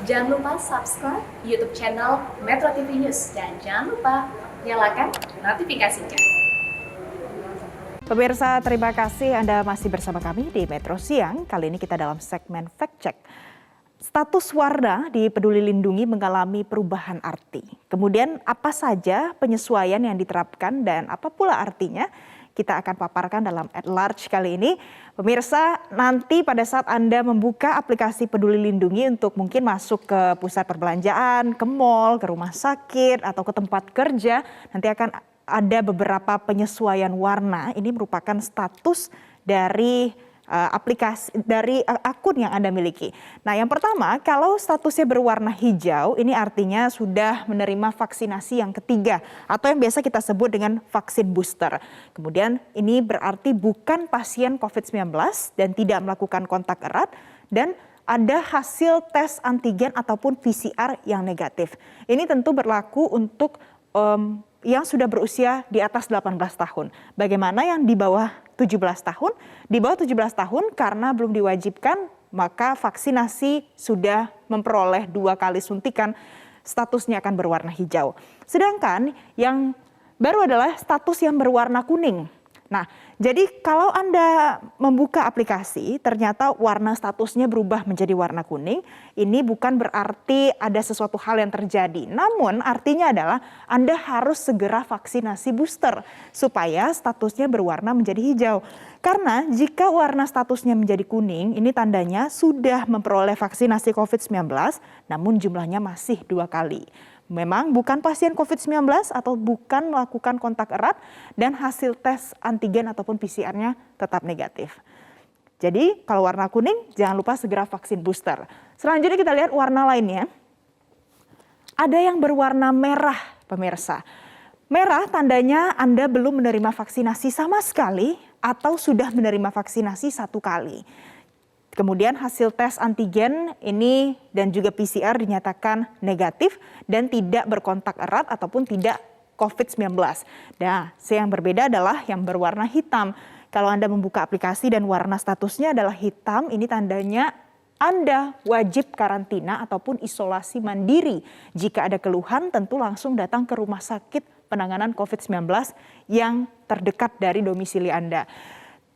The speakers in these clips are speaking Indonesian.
Jangan lupa subscribe YouTube channel Metro TV News dan jangan lupa nyalakan notifikasinya. Pemirsa, terima kasih Anda masih bersama kami di Metro Siang. Kali ini kita dalam segmen Fact Check. Status warna di Peduli Lindungi mengalami perubahan arti. Kemudian apa saja penyesuaian yang diterapkan dan apa pula artinya? Kita akan paparkan dalam At Large kali ini. Pemirsa, nanti pada saat Anda membuka aplikasi Peduli Lindungi untuk mungkin masuk ke pusat perbelanjaan, ke mall, ke rumah sakit, atau ke tempat kerja, nanti akan ada beberapa penyesuaian warna. Ini merupakan status dari akun yang Anda miliki. Nah, yang pertama, kalau statusnya berwarna hijau, ini artinya sudah menerima vaksinasi yang ketiga atau yang biasa kita sebut dengan vaksin booster. Kemudian ini berarti bukan pasien COVID-19 dan tidak melakukan kontak erat dan ada hasil tes antigen ataupun PCR yang negatif. Ini tentu berlaku untuk yang sudah berusia di atas 18 tahun. Bagaimana yang di bawah 17 tahun? Di bawah 17 tahun karena belum diwajibkan, maka vaksinasi sudah memperoleh 2 kali suntikan, statusnya akan berwarna hijau. Sedangkan yang baru adalah status yang berwarna kuning. Nah, jadi kalau Anda membuka aplikasi, ternyata warna statusnya berubah menjadi warna kuning, ini bukan berarti ada sesuatu hal yang terjadi. Namun artinya adalah Anda harus segera vaksinasi booster supaya statusnya berwarna menjadi hijau. Karena jika warna statusnya menjadi kuning, ini tandanya sudah memperoleh vaksinasi COVID-19, namun jumlahnya masih 2 kali. Memang bukan pasien COVID-19 atau bukan melakukan kontak erat dan hasil tes antigen ataupun PCR-nya tetap negatif. Jadi kalau warna kuning jangan lupa segera vaksin booster. Selanjutnya kita lihat warna lainnya. Ada yang berwarna merah, pemirsa. Merah tandanya Anda belum menerima vaksinasi sama sekali atau sudah menerima vaksinasi 1 kali. Kemudian hasil tes antigen ini dan juga PCR dinyatakan negatif dan tidak berkontak erat ataupun tidak COVID-19. Nah, yang berbeda adalah yang berwarna hitam. Kalau Anda membuka aplikasi dan warna statusnya adalah hitam, ini tandanya Anda wajib karantina ataupun isolasi mandiri. Jika ada keluhan, tentu langsung datang ke rumah sakit penanganan COVID-19 yang terdekat dari domisili Anda.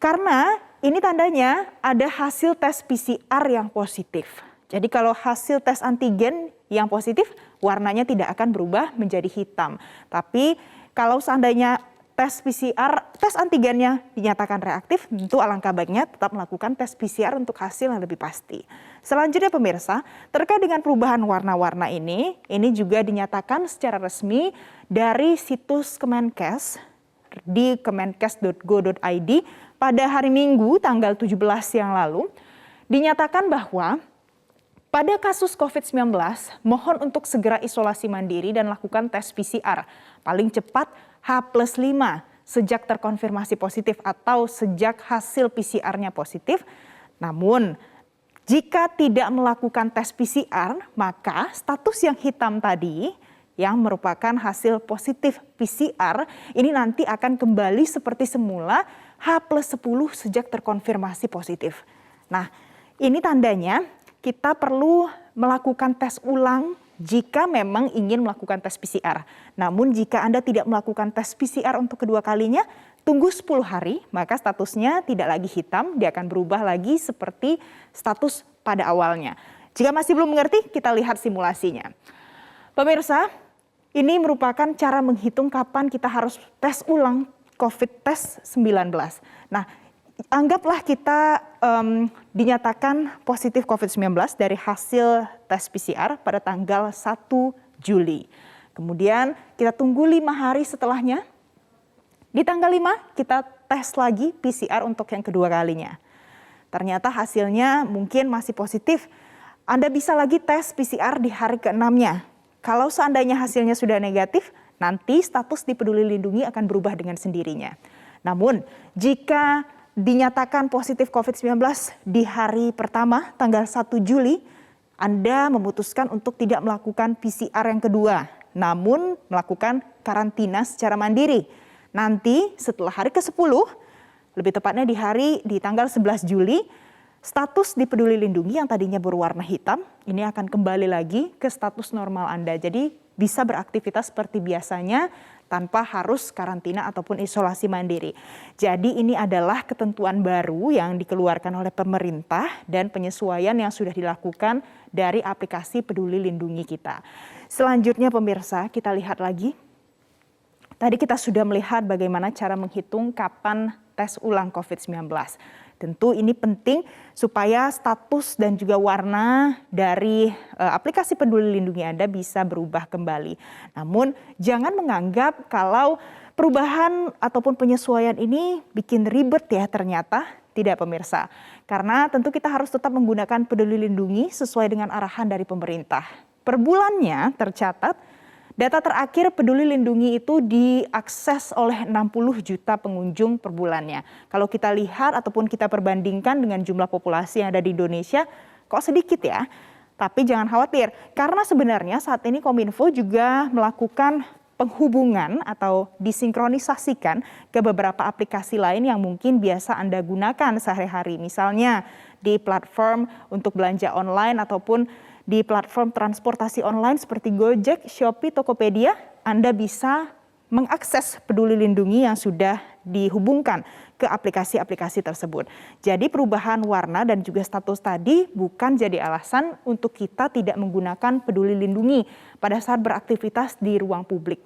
Karena ini tandanya ada hasil tes PCR yang positif. Jadi kalau hasil tes antigen yang positif, warnanya tidak akan berubah menjadi hitam. Tapi kalau seandainya tes PCR, tes antigennya dinyatakan reaktif, tentu alangkah baiknya tetap melakukan tes PCR untuk hasil yang lebih pasti. Selanjutnya pemirsa, terkait dengan perubahan warna-warna ini juga dinyatakan secara resmi dari situs Kemenkes di kemenkes.go.id pada hari Minggu tanggal 17 yang lalu, dinyatakan bahwa pada kasus COVID-19 mohon untuk segera isolasi mandiri dan lakukan tes PCR paling cepat H+5 sejak terkonfirmasi positif atau sejak hasil PCR-nya positif. Namun jika tidak melakukan tes PCR, maka status yang hitam tadi yang merupakan hasil positif PCR ini nanti akan kembali seperti semula H+10 sejak terkonfirmasi positif. Nah, ini tandanya kita perlu melakukan tes ulang jika memang ingin melakukan tes PCR. Namun jika Anda tidak melakukan tes PCR untuk kedua kalinya, tunggu 10 hari, maka statusnya tidak lagi hitam, dia akan berubah lagi seperti status pada awalnya. Jika masih belum mengerti, kita lihat simulasinya. Pemirsa, ini merupakan cara menghitung kapan kita harus tes ulang COVID-19. Nah, anggaplah kita dinyatakan positif COVID-19 dari hasil tes PCR pada tanggal 1 Juli. Kemudian kita tunggu 5 hari setelahnya. Di tanggal 5 kita tes lagi PCR untuk yang kedua kalinya. Ternyata hasilnya mungkin masih positif. Anda bisa lagi tes PCR di hari ke-6-nya. Kalau seandainya hasilnya sudah negatif, nanti status di Peduli Lindungi akan berubah dengan sendirinya. Namun, jika dinyatakan positif COVID-19 di hari pertama, tanggal 1 Juli, Anda memutuskan untuk tidak melakukan PCR yang kedua, namun melakukan karantina secara mandiri. Nanti setelah hari ke-10, lebih tepatnya di tanggal 11 Juli, Status di Peduli Lindungi yang tadinya berwarna hitam, ini akan kembali lagi ke status normal Anda. Jadi bisa beraktivitas seperti biasanya tanpa harus karantina ataupun isolasi mandiri. Jadi ini adalah ketentuan baru yang dikeluarkan oleh pemerintah dan penyesuaian yang sudah dilakukan dari aplikasi Peduli Lindungi kita. Selanjutnya pemirsa, kita lihat lagi. Tadi kita sudah melihat bagaimana cara menghitung kapan tes ulang COVID-19. Tentu ini penting supaya status dan juga warna dari aplikasi Peduli Lindungi Anda bisa berubah kembali. Namun jangan menganggap kalau perubahan ataupun penyesuaian ini bikin ribet ya, ternyata tidak pemirsa. Karena tentu kita harus tetap menggunakan Peduli Lindungi sesuai dengan arahan dari pemerintah. Per bulannya tercatat data terakhir Peduli Lindungi itu diakses oleh 60 juta pengunjung per bulannya. Kalau kita lihat ataupun kita perbandingkan dengan jumlah populasi yang ada di Indonesia, kok sedikit ya? Tapi jangan khawatir, karena sebenarnya saat ini Kominfo juga melakukan penghubungan atau disinkronisasikan ke beberapa aplikasi lain yang mungkin biasa Anda gunakan sehari-hari. Misalnya di platform untuk belanja online ataupun di platform transportasi online seperti Gojek, Shopee, Tokopedia, Anda bisa mengakses Peduli Lindungi yang sudah dihubungkan ke aplikasi-aplikasi tersebut. Jadi perubahan warna dan juga status tadi bukan jadi alasan untuk kita tidak menggunakan Peduli Lindungi pada saat beraktivitas di ruang publik.